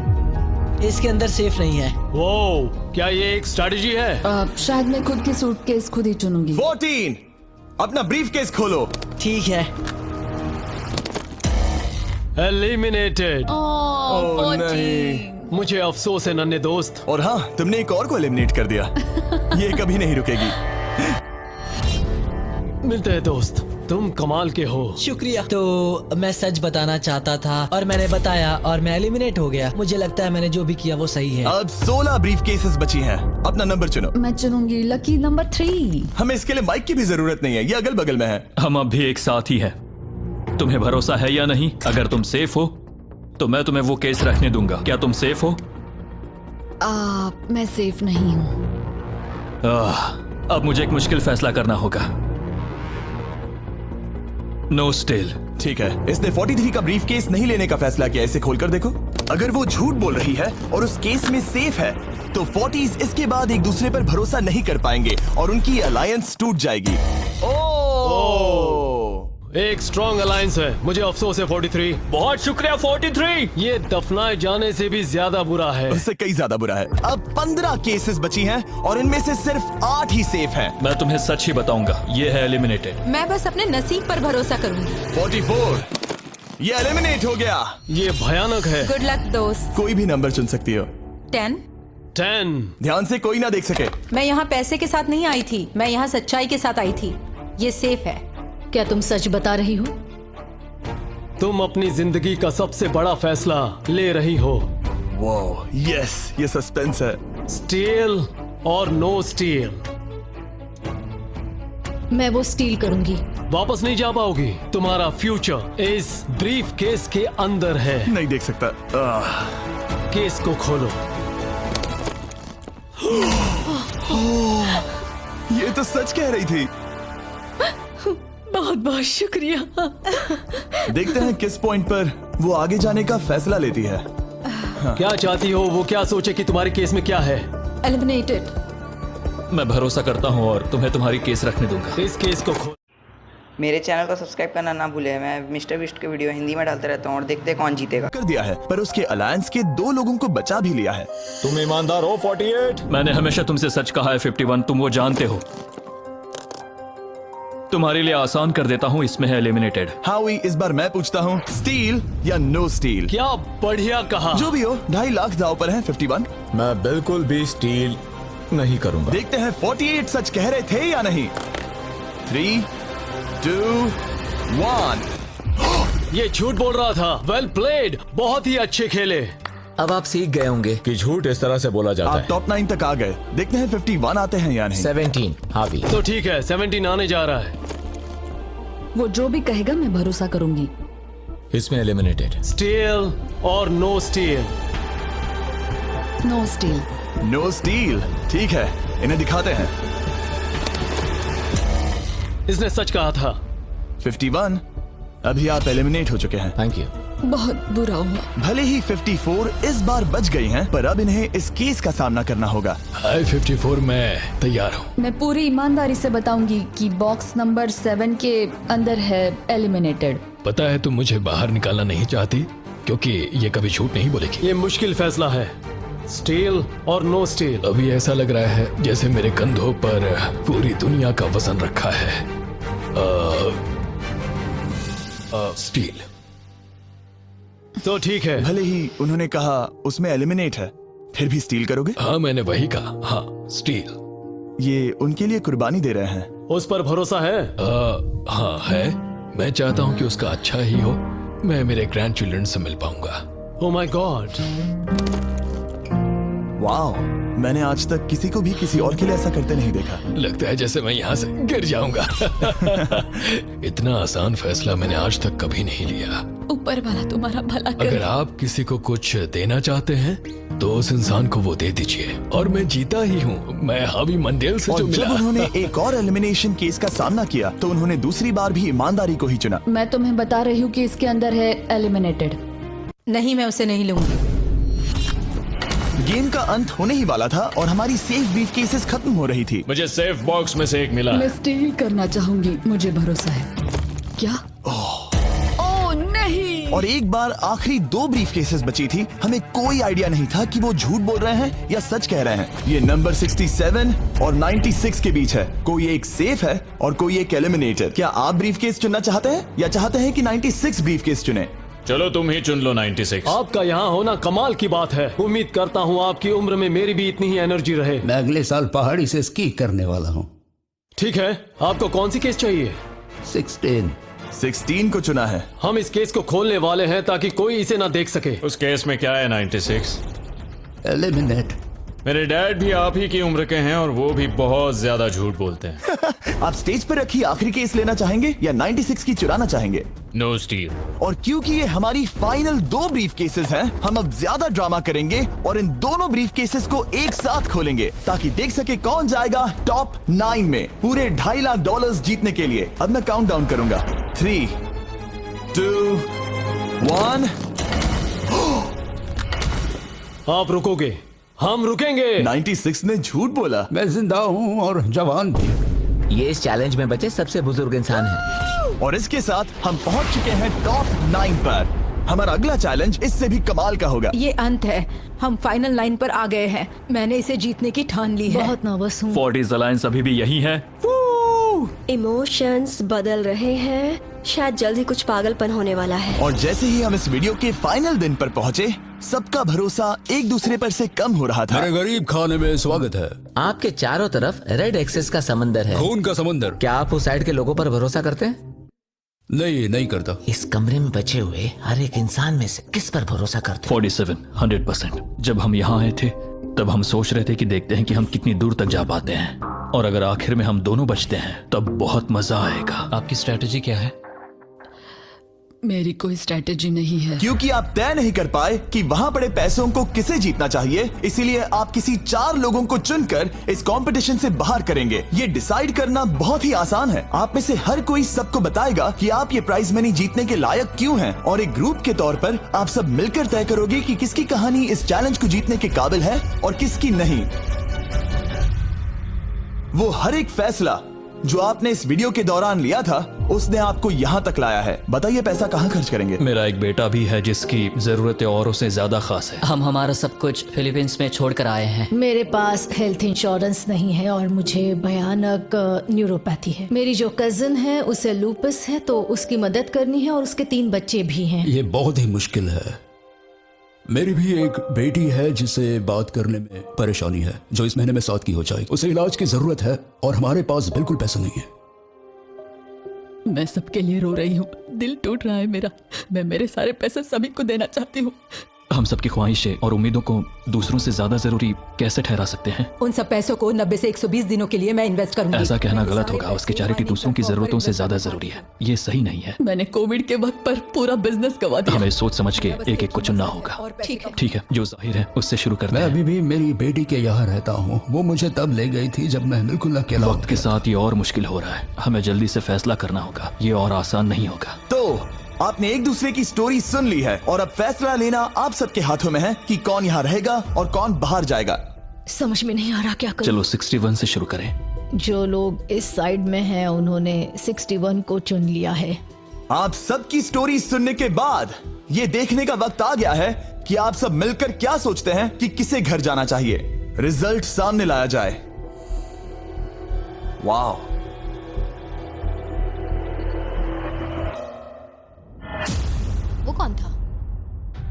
G: इसके अंदर सेफ नहीं है।
J: वो क्या ये एक स्ट्रैटेजी है?
F: शायद मैं खुद की सूटकेस खुद ही चुनूंगी।
A: 14, अपना ब्रीफ केस खोलो।
G: ठीक है।
J: एलिमिनेटेड।
A: ओह नहीं,
J: मुझे अफसोस है नन्हे दोस्त।
A: और हाँ, तुमने एक और को एलिमिनेट कर दिया। ये कभी नहीं रुकेगी।
J: मिलते हैं दोस्त, तुम कमाल के हो।
G: शुक्रिया। तो मैं सच बताना चाहता था और मैंने बताया और मैं एलिमिनेट हो गया। मुझे लगता है मैंने जो भी किया वो सही है।
A: अब 16 ब्रीफ केसेस बची हैं। अपना नंबर चुनो।
F: मैं चुनूंगी लकी नंबर 3।
A: हमें इसके लिए माइक की भी जरूरत नहीं है, ये अगल बगल में है।
D: हम अब भी एक साथ ही हैं। तुम्हें भरोसा है या नहीं? अगर तुम सेफ हो तो मैं तुम्हें वो केस रखने दूंगा। क्या तुम सेफ हो?
F: मैं सेफ नहीं हूँ।
D: अब मुझे एक मुश्किल फैसला करना होगा। Know still.
A: ठीक है, इसने 43 का ब्रीफ केस नहीं लेने का फैसला किया। इसे खोलकर देखो। अगर वो झूठ बोल रही है और उस केस में सेफ है तो 40s इसके बाद एक दूसरे पर भरोसा नहीं कर पाएंगे और उनकी अलायंस टूट जाएगी।
J: एक स्ट्रॉन्ग अलायंस है। मुझे अफसोस है 43।
D: बहुत शुक्रिया 43।
J: ये दफनाए जाने से भी ज्यादा बुरा है।
A: उससे कई ज्यादा बुरा है। अब 15 केसेस बची हैं और इनमें से सिर्फ 8 ही सेफ हैं।
D: मैं तुम्हें सच ही बताऊंगा, ये है एलिमिनेटेड।
G: मैं बस अपने नसीब पर भरोसा करूंगी।
A: 44, ये एलिमिनेट हो गया।
J: ये भयानक है।
G: गुड लक दोस्त।
A: कोई भी नंबर चुन सकती हो।
G: 10।
J: 10।
A: ध्यान से कोई ना देख सके।
G: मैं यहाँ पैसे के साथ नहीं आई थी, मैं यहाँ सच्चाई के साथ आई थी। ये सेफ है। क्या तुम सच बता रही हो?
J: तुम अपनी जिंदगी का सबसे बड़ा फैसला ले रही हो।
A: वो यस, ये सस्पेंस है।
J: स्टील और नो स्टील?
F: मैं वो स्टील करूंगी।
J: वापस नहीं जा पाओगी। तुम्हारा फ्यूचर इस ब्रीफ केस के अंदर है।
A: नहीं देख सकता।
J: केस को खोलो।
A: ये तो सच कह रही थी।
F: बहुत बहुत शुक्रिया।
A: देखते हैं किस पॉइंट पर वो आगे जाने का फैसला लेती है।
J: क्या चाहती हो? वो क्या सोचे कि तुम्हारे केस में क्या है?
F: एलिमिनेटेड।
D: मैं भरोसा करता हूँ और तुम्हें तुम्हारी केस रखने दूंगा।
J: इस केस को खोल।
L: मेरे चैनल को सब्सक्राइब करना ना भूलें। मैं मिस्टर बीस्ट के वीडियो हिंदी में डालता रहता हूँ और देखते हैं कौन जीतेगा।
A: कर दिया है, पर उसके अलायंस के 2 लोगों को बचा भी लिया है।
B: तुम ईमानदार हो 48?
D: मैंने हमेशा तुमसे सच कहा है 51, तुम वो जानते हो। तुम्हारे लिए आसान कर देता हूँ, इसमें है एलिमिनेटेड।
A: हावी, इस बार मैं पूछता हूँ, स्टील या नो स्टील?
J: क्या बढ़िया कहा।
A: जो भी हो, 2.5 लाख दांव पर है 51।
B: मैं बिल्कुल भी स्टील नहीं करूंगा।
A: देखते हैं 48 सच कह रहे थे या नहीं। 3, 2, 1।
J: ये झूठ बोल रहा था। वेल प्लेड, बहुत ही अच्छे खेले।
H: अब आप सीख गए होंगे
B: कि झूठ इस तरह से बोला जाता
A: आप
B: है।
A: टॉप 9 तक आ गए। देखते हैं 51 आते हैं या नहीं।
H: 17 हावी।
J: तो ठीक है, 17 आने जा रहा है।
F: वो जो भी कहेगा मैं भरोसा करूंगी।
B: इसमें एलिमिनेटेड।
J: स्टील और no steal?
F: No steal.
A: No steal, ठीक है, इन्हें दिखाते हैं।
J: इसने सच कहा था।
A: 51, अभी आप एलिमिनेट हो चुके हैं।
B: Thank you.
F: बहुत बुरा हुआ।
A: भले ही 54 इस बार बच गई हैं, पर अब इन्हें इस केस का सामना करना होगा।
B: हाय 54, मैं तैयार हूँ।
F: मैं पूरी ईमानदारी से बताऊंगी कि बॉक्स नंबर 7 के अंदर है एलिमिनेटेड।
B: पता है तुम मुझे बाहर निकालना नहीं चाहती, क्योंकि ये कभी झूठ नहीं बोलेगी।
J: ये मुश्किल फैसला है, स्टील और नो स्टील।
B: अभी ऐसा लग रहा है जैसे मेरे कंधों पर पूरी दुनिया का वजन रखा है। स्टील।
J: तो ठीक है।
A: भले ही उन्होंने कहा उसमें एलिमिनेट है, फिर भी स्टील करोगे?
B: हाँ, मैंने वही कहा। हाँ, स्टील।
A: ये उनके लिए कुर्बानी दे रहे हैं।
J: उस पर भरोसा है?
B: हाँ है। मैं चाहता हूँ कि उसका अच्छा ही हो। मैं मेरे ग्रैंड चिल्ड्रन से मिल पाऊंगा।
J: ओह माय गॉड।
A: वाओ, मैंने आज तक किसी को भी किसी और के लिए ऐसा करते नहीं देखा।
B: लगता है जैसे मैं यहाँ से गिर जाऊंगा। इतना आसान फैसला मैंने आज तक कभी नहीं लिया।
F: ऊपर वाला तुम्हारा भला करे।
B: अगर आप किसी को कुछ देना चाहते हैं तो उस इंसान को वो दे दीजिए। और मैं जीता ही हूँ। मैं हावी मंडेल से
A: और
B: जो मिला।
A: जब उन्होंने एक और एलिमिनेशन केस का सामना किया तो उन्होंने दूसरी बार भी ईमानदारी को ही चुना।
F: मैं तुम्हें बता रही हूँ कि इसके अंदर है एलिमिनेटेड।
E: नहीं, मैं उसे नहीं लूंगी।
A: गेम का अंत होने ही वाला था और हमारी सेफ ब्रीफ केसेस खत्म हो रही थी।
B: मुझे सेफ बॉक्स में से एक मिला।
F: मैं स्टील करना चाहूंगी, मुझे भरोसा है। क्या? ओह नहीं।
A: और एक बार आखिरी 2 ब्रीफ केसेस बची थी। हमें कोई आइडिया नहीं था कि वो झूठ बोल रहे हैं या सच कह रहे हैं। ये नंबर 67 और 96 के बीच है। कोई एक सेफ है और कोई एक एलिमिनेटेड। क्या आप ब्रीफ केस चुनना चाहते हैं या चाहते हैं कि 96 ब्रीफ केस चुने?
B: चलो तुम ही चुन लो 96।
J: आपका यहाँ होना कमाल की बात है। उम्मीद करता हूँ आपकी उम्र में मेरी भी इतनी ही एनर्जी रहे।
K: मैं अगले साल पहाड़ी से स्की करने वाला हूँ।
J: ठीक है, आपको कौन सी केस चाहिए?
A: 16 को चुना है।
J: हम इस केस को खोलने वाले हैं ताकि कोई इसे ना देख सके।
B: उस केस में क्या है 96?
K: एलिमिनेट।
B: मेरे डैड भी आप ही की उम्र के हैं और वो भी बहुत ज्यादा झूठ बोलते हैं।
A: आप स्टेज पर रखी आखिरी केस लेना चाहेंगे या 96 की चुराना चाहेंगे?
B: No steal.
A: और क्योंकि ये हमारी फाइनल 2 ब्रीफ केसेस हैं, हम अब ज्यादा ड्रामा करेंगे और इन दोनों ब्रीफ केसेस को एक साथ खोलेंगे ताकि देख सके कौन जाएगा टॉप 9 में पूरे $2.5 लाख जीतने के लिए। अब मैं काउंट डाउन करूंगा। 3, 2, 1।
J: आप रुकोगे, हम रुकेंगे।
A: 96 ने झूठ बोला।
K: मैं जिंदा हूँ और जवान भी।
H: ये इस चैलेंज में बचे सबसे बुजुर्ग इंसान है।
A: और इसके साथ हम पहुंच चुके हैं टॉप 9 पर। हमारा अगला चैलेंज इससे भी कमाल का होगा।
E: ये अंत है, हम फाइनल लाइन पर आ गए हैं। मैंने इसे जीतने की ठान ली है।
F: बहुत नर्वस हूँ।
D: 40s अलायंस अभी भी यही है।
E: इमोशंस बदल रहे हैं, शायद जल्दी कुछ पागलपन होने वाला है।
A: और जैसे ही हम इस वीडियो के फाइनल दिन पर पहुंचे, सबका भरोसा एक दूसरे पर से कम हो रहा था।
K: मेरे गरीब खाने में स्वागत है।
H: आपके चारों तरफ रेड एक्सेस का समंदर है,
K: खून का समंदर।
H: क्या आप उस साइड के लोगों पर भरोसा करते हैं?
K: नहीं, नहीं करता।
H: इस कमरे में बचे हुए हर एक इंसान में से किस पर भरोसा करते हो?
D: 47 100%। जब हम यहाँ आए थे तब हम सोच रहे थे कि देखते हैं कि हम कितनी दूर तक जा पाते हैं, और अगर आखिर में हम दोनों बचते हैं तब बहुत मजा आएगा।
B: आपकी स्ट्रेटेजी क्या है?
F: मेरी कोई स्ट्रेटेजी नहीं है।
A: क्योंकि आप तय नहीं कर पाए कि वहां पड़े पैसों को किसे जीतना चाहिए, इसीलिए आप किसी 4 लोगों को चुनकर इस कंपटीशन से बाहर करेंगे। ये डिसाइड करना बहुत ही आसान है। आप में से हर कोई सबको बताएगा कि आप ये प्राइज मनी जीतने के लायक क्यों हैं, और एक ग्रुप के तौर पर आप सब मिलकर तय करोगे कि किसकी कहानी इस चैलेंज को जीतने के काबिल है और किसकी नहीं। वो हर एक फैसला जो आपने इस वीडियो के दौरान लिया था, उसने आपको यहाँ तक लाया है। बताइए पैसा कहाँ खर्च करेंगे?
D: मेरा एक बेटा भी है जिसकी जरूरतें औरों से ज्यादा खास है।
G: हम हमारा सब कुछ फिलीपींस में छोड़कर आए हैं।
M: मेरे पास हेल्थ इंश्योरेंस नहीं है और मुझे भयानक न्यूरोपैथी है। मेरी जो कजिन है उसे लूपस है, तो उसकी मदद करनी है और उसके 3 बच्चे भी हैं।
K: ये बहुत ही मुश्किल है। मेरी भी एक बेटी है जिसे बात करने में परेशानी है, जो इस महीने में 7 की हो जाएगी। उसे इलाज की जरूरत है और हमारे पास बिल्कुल पैसा नहीं है।
F: मैं सबके लिए रो रही हूँ, दिल टूट रहा है मेरा। मैं मेरे सारे पैसे सभी को देना चाहती हूँ।
D: हम सबकी ख्वाहिशें और उम्मीदों को दूसरों से ज्यादा जरूरी कैसे ठहरा सकते हैं?
M: उन सब पैसों को 90 से 120 दिनों के लिए मैं इन्वेस्ट करूंगी।
D: ऐसा कहना गलत होगा। उसकी चैरिटी दूसरों की जरूरतों से ज्यादा जरूरी है। ये सही नहीं है।
F: मैंने कोविड के वक्त पर पूरा बिजनेस गवा दिया।
D: हमें सोच समझ के एक एक को चुनना होगा। ठीक है, जो जाहिर है उससे शुरू करते
K: मैं
D: हैं।
K: अभी भी मेरी बेटी के यहाँ रहता हूँ। वो मुझे तब ले गई थी जब मैं बिल्कुल अकेला
D: वक्त के साथ ये और मुश्किल हो रहा है। हमें जल्दी से फैसला करना होगा। ये और आसान नहीं होगा।
A: तो आपने एक दूसरे की स्टोरी सुन ली है और अब फैसला लेना आप सबके हाथों में है कि कौन यहाँ रहेगा और कौन बाहर जाएगा।
M: समझ में नहीं आ रहा क्या करूं।
D: चलो 61 से शुरू करें।
M: जो लोग इस साइड में हैं उन्होंने 61 को चुन लिया है।
A: आप सबकी स्टोरी सुनने के बाद ये देखने का वक्त आ गया है कि आप सब मिलकर क्या सोचते हैं कि किसे घर जाना चाहिए। रिजल्ट सामने लाया जाए। वाह,
M: वो कौन था?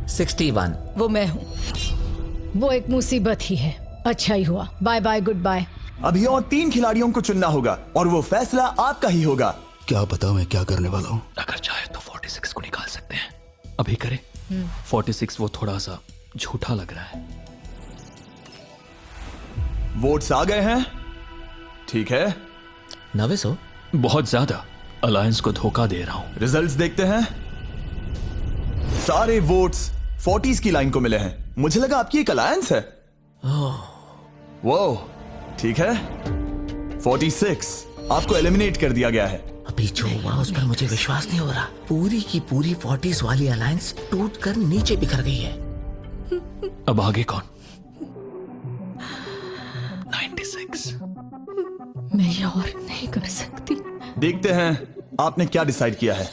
H: 61।
M: वो मैं हूँ। वो एक मुसीबत ही है। अच्छा ही हुआ। Bye bye, goodbye.
A: अभी और 3 खिलाड़ियों को चुनना होगा और वो फैसला आपका ही होगा।
K: क्या पता मैं क्या करने वाला हूँ।
D: अगर चाहे तो 46 को निकाल सकते हैं। अभी करें। 46 वो थोड़ा सा झूठा लग रहा है।
A: वोट्स आ गए हैं। ठीक है,
H: 900?
D: बहुत ज्यादा। अलायंस को धोखा दे रहा हूं।
A: रिजल्ट्स देखते हैं। सारे वोट्स 40s की लाइन को मिले हैं। मुझे लगा आपकी एक अलायंस है। वो ठीक है, 46 आपको एलिमिनेट कर दिया गया है।
H: अभी जो हुआ उस पर मुझे विश्वास नहीं हो रहा। पूरी की पूरी 40s वाली अलायंस टूटकर नीचे बिखर गई है।
D: अब आगे कौन? 96।
M: मैं ये और नहीं कर सकती।
A: देखते हैं आपने क्या डिसाइड किया है।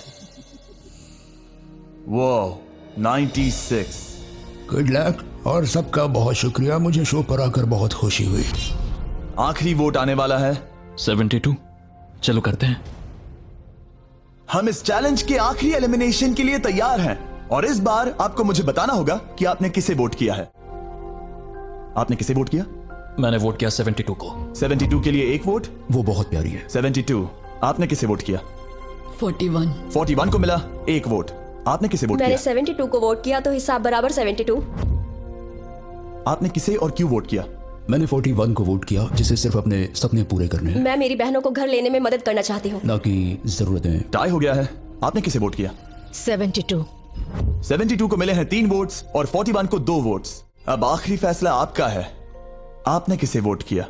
A: वो 96।
K: गुड लक और सबका बहुत शुक्रिया। मुझे शो पर आकर बहुत खुशी हुई।
A: आखिरी वोट आने वाला है।
D: 72। चलो करते हैं।
A: हम इस चैलेंज के आखिरी एलिमिनेशन के लिए तैयार हैं और इस बार आपको मुझे बताना होगा कि आपने किसे वोट किया है। आपने किसे वोट किया?
D: मैंने वोट किया 72 को।
A: 72 के लिए एक वोट।
K: वो बहुत प्यारी है।
A: 72। आपने किसे वोट किया?
F: 41।
A: 41 को मिला एक वोट। आपने किसे वोट
E: मैंने
A: किया?
E: 72 को वोट किया, तो हिसाब बराबर 72।
A: आपने किसे और क्यों वोट किया?
K: मैंने 41 को वोट किया, जिसे सिर्फ अपने सपने पूरे करने हैं,
E: मैं मेरी बहनों को घर लेने में मदद करना चाहती हूँ।
K: ना कि जरूरतें।
A: टाई हो गया है। आपने किसे वोट किया?
M: 72।
A: 72 को मिले हैं 3 वोट्स और 41 को 2 वोट्स। अब आखिरी फैसला आपका है। आपने किसे वोट किया?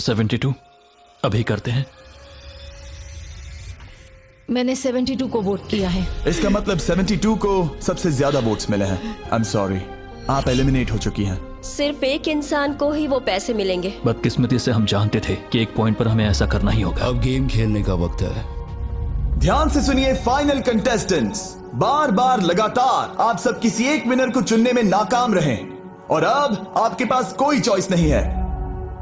D: 72। अभी करते हैं।
M: मैंने 72 को वोट किया है।
A: इसका मतलब 72 को सबसे ज्यादा वोट्स मिले हैं। आई एम सॉरी, आप एलिमिनेट हो चुकी हैं।
E: सिर्फ एक इंसान को ही वो पैसे मिलेंगे।
D: बदकिस्मती से हम जानते थे कि एक पॉइंट पर हमें ऐसा करना ही होगा।
K: अब गेम खेलने का वक्त है।
A: ध्यान से सुनिए फाइनल कंटेस्टेंट्स। बार बार लगातार आप सब किसी एक विनर को चुनने में नाकाम रहे और अब आपके पास कोई चॉइस नहीं है।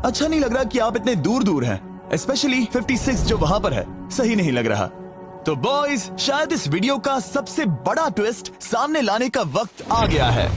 A: अच्छा नहीं लग रहा कि आप इतने दूर दूर हैं, स्पेशली 56 जो वहां पर है। सही नहीं लग रहा। तो बॉयज, शायद इस वीडियो का सबसे बड़ा ट्विस्ट सामने लाने का वक्त आ गया है।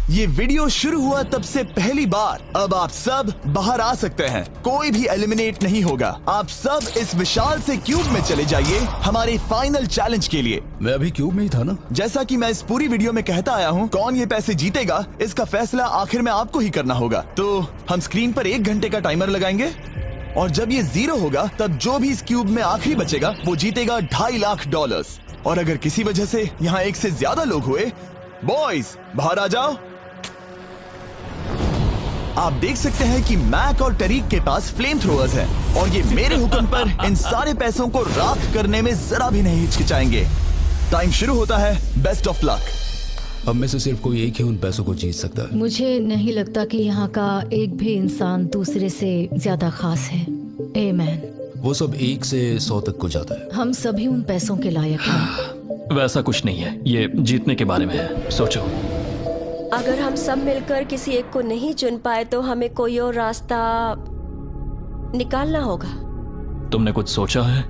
A: ये वीडियो शुरू हुआ तब से पहली बार। अब आप सब बाहर आ सकते हैं, कोई भी एलिमिनेट नहीं होगा। आप सब इस विशाल से क्यूब में चले जाइए हमारे फाइनल चैलेंज के लिए।
K: मैं अभी क्यूब में ही था ना।
A: जैसा कि मैं इस पूरी वीडियो में कहता आया हूँ, कौन ये पैसे जीतेगा इसका फैसला आखिर में आपको ही करना होगा। तो हम स्क्रीन पर 1 घंटे का टाइमर लगाएंगे और जब ये 0 होगा तब जो भी इस क्यूब में आखिरी बचेगा वो जीतेगा $2.5 लाख। और अगर किसी वजह से यहाँ 1 से ज्यादा लोग हुए, बॉयज बाहर आ जाओ। आप देख सकते हैं कि मैक और टरीक के पास फ्लेम थ्रोअर्स हैं और ये मेरे हुक्म पर इन सारे पैसों को राख करने में जरा भी नहीं हिचकिचाएंगे। टाइम शुरू होता है, बेस्ट ऑफ लक।
K: अब में से सिर्फ कोई एक ही उन पैसों को जीत सकता है।
M: मुझे नहीं लगता कि यहाँ का एक भी इंसान दूसरे से ज्यादा खास है। आमीन।
K: वो सब 1 से 100 तक को जाता है।
M: हम सभी उन पैसों के लायक हैं।
D: वैसा कुछ नहीं है, ये जीतने के बारे में है। सोचो,
E: अगर हम सब मिलकर किसी एक को नहीं चुन पाए तो हमें कोई और रास्ता निकालना होगा।
D: तुमने कुछ सोचा है?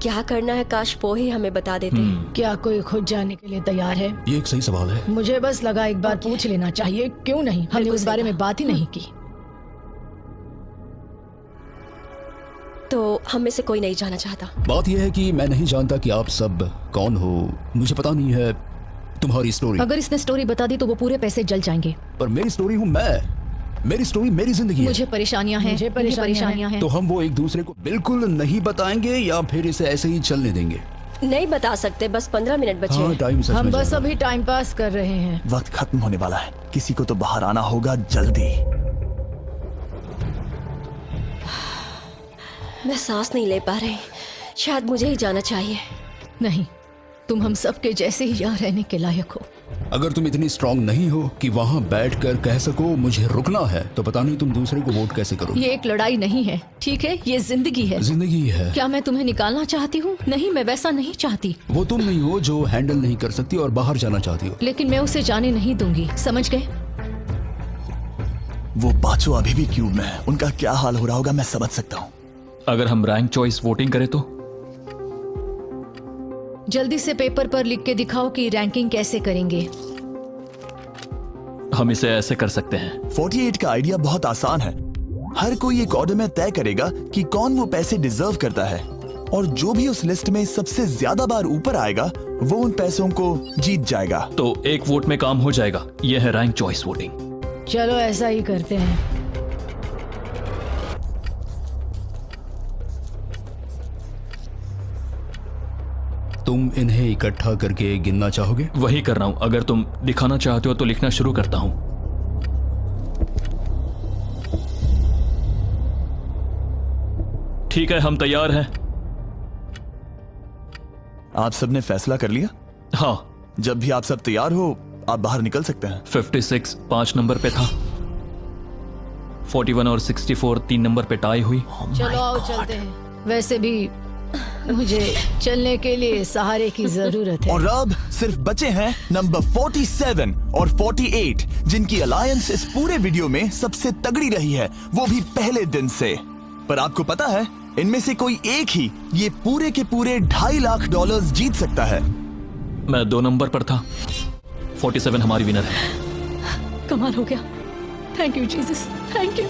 E: क्या करना है, काश वो ही हमें बता देते।
M: क्या कोई खुद जाने के लिए तैयार है?
K: ये एक सही सवाल है।
M: मुझे बस लगा एक बार पूछ लेना चाहिए। क्यों नहीं, हमने उस बारे में बात ही नहीं की।
E: तो हम में से कोई नहीं जाना चाहता।
K: बात यह है कि मैं नहीं जानता कि आप सब कौन हो। मुझे पता नहीं है तुम्हारी स्टोरी।
M: अगर इसने स्टोरी बता दी तो वो पूरे पैसे जल जाएंगे।
K: पर मेरी स्टोरी हूँ मैं, मेरी स्टोरी मेरी जिंदगी है।
M: मुझे परेशानियां हैं, मुझे परेशानियां हैं।
K: तो हम वो एक दूसरे को बिल्कुल नहीं बताएंगे या फिर इसे ऐसे ही चलने देंगे?
E: नहीं बता सकते, बस 15 मिनट बचे।
K: हाँ, टाइम सच में
M: हम बस
K: जा रहा
M: अभी टाइम पास कर रहे हैं।
A: वक्त खत्म होने वाला है, किसी को तो बाहर आना होगा जल्दी।
E: मैं सांस नहीं ले पा रही, शायद मुझे ही जाना चाहिए।
M: नहीं, तुम हम सब के जैसे ही यहाँ रहने के लायक हो।
K: अगर तुम इतनी स्ट्रांग नहीं हो कि वहाँ बैठकर कह सको मुझे रुकना है, तो पता नहीं तुम दूसरे को वोट कैसे करोगे।
M: ये एक लड़ाई नहीं है, ठीक है? ये जिंदगी है।
K: जिंदगी है।
M: क्या मैं तुम्हें निकालना चाहती हूँ? नहीं, मैं वैसा नहीं चाहती।
K: वो तुम नहीं हो जो हैंडल नहीं कर सकती और बाहर जाना चाहती हो।
M: लेकिन मैं उसे जाने नहीं दूंगी, समझ गए?
A: वो पांचों अभी भी क्यूब में है, उनका क्या हाल हो रहा होगा मैं समझ सकता हूँ।
D: अगर हम रैंक चॉइस वोटिंग करें तो?
M: जल्दी से पेपर पर लिख के दिखाओ कि रैंकिंग कैसे करेंगे।
D: हम इसे ऐसे कर सकते हैं।
A: 48 का आइडिया बहुत आसान है। हर कोई एक ऑर्डर में तय करेगा कि कौन वो पैसे डिजर्व करता है और जो भी उस लिस्ट में सबसे ज्यादा बार ऊपर आएगा वो उन पैसों को जीत जाएगा।
D: तो एक वोट में काम हो जाएगा। यह है रैंक चॉइस वोटिंग।
M: चलो ऐसा ही करते हैं।
K: तुम इन्हें इकट्ठा करके गिनना चाहोगे?
D: वही कर रहा हूं। अगर तुम दिखाना चाहते हो तो लिखना शुरू करता हूं। ठीक है, हम तैयार हैं।
A: आप सबने फैसला कर लिया?
D: हाँ।
A: जब भी आप सब तैयार हो आप बाहर निकल सकते हैं।
D: 56 5 नंबर पे था। 41 और 64 3 नंबर पे टाई हुई।
M: चलो आओ चलते हैं। वैसे भी मुझे चलने के लिए सहारे की जरूरत है।
A: और अब सिर्फ बचे हैं नंबर 47 और 48 जिनकी अलायंस इस पूरे वीडियो में सबसे तगड़ी रही है, वो भी पहले दिन से। पर आपको पता है इनमें से कोई एक ही ये पूरे के पूरे $2.5 लाख जीत सकता है।
D: मैं 2 नंबर पर था। 47 हमारी विनर है।
M: कमाल हो गया। Thank you Jesus, thank you,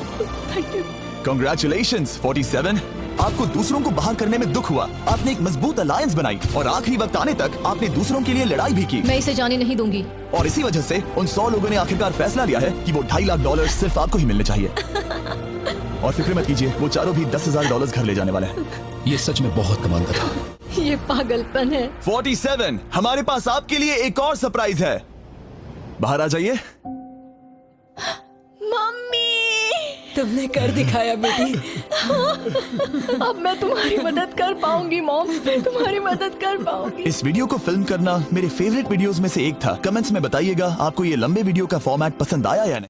M: thank you.
A: Congratulations 47। आपको दूसरों को बाहर करने में दुख हुआ, आपने एक मजबूत अलायंस बनाई और आखिरी वक्त आने तक आपने दूसरों के लिए लड़ाई भी की।
M: मैं इसे जाने नहीं दूंगी।
A: और इसी वजह से उन 100 लोगों ने आखिरकार फैसला लिया है कि वो $2.5 लाख सिर्फ आपको ही मिलने चाहिए। और फिक्र मत कीजिए, वो चारों भी $10,000 घर ले जाने वाले हैं।
K: ये सच में बहुत कमाल का था।
M: ये पागलपन है।
A: 47, हमारे पास आपके लिए एक और सरप्राइज है। बाहर आ जाइए।
M: मम्मी, तुमने कर दिखाया बेटी। अब मैं तुम्हारी मदद कर पाऊंगी मॉम, तुम्हारी मदद कर पाऊंगी।
A: इस वीडियो को फिल्म करना मेरे फेवरेट वीडियोस में से एक था। कमेंट्स में बताइएगा आपको ये लंबे वीडियो का फॉर्मेट पसंद आया या नहीं।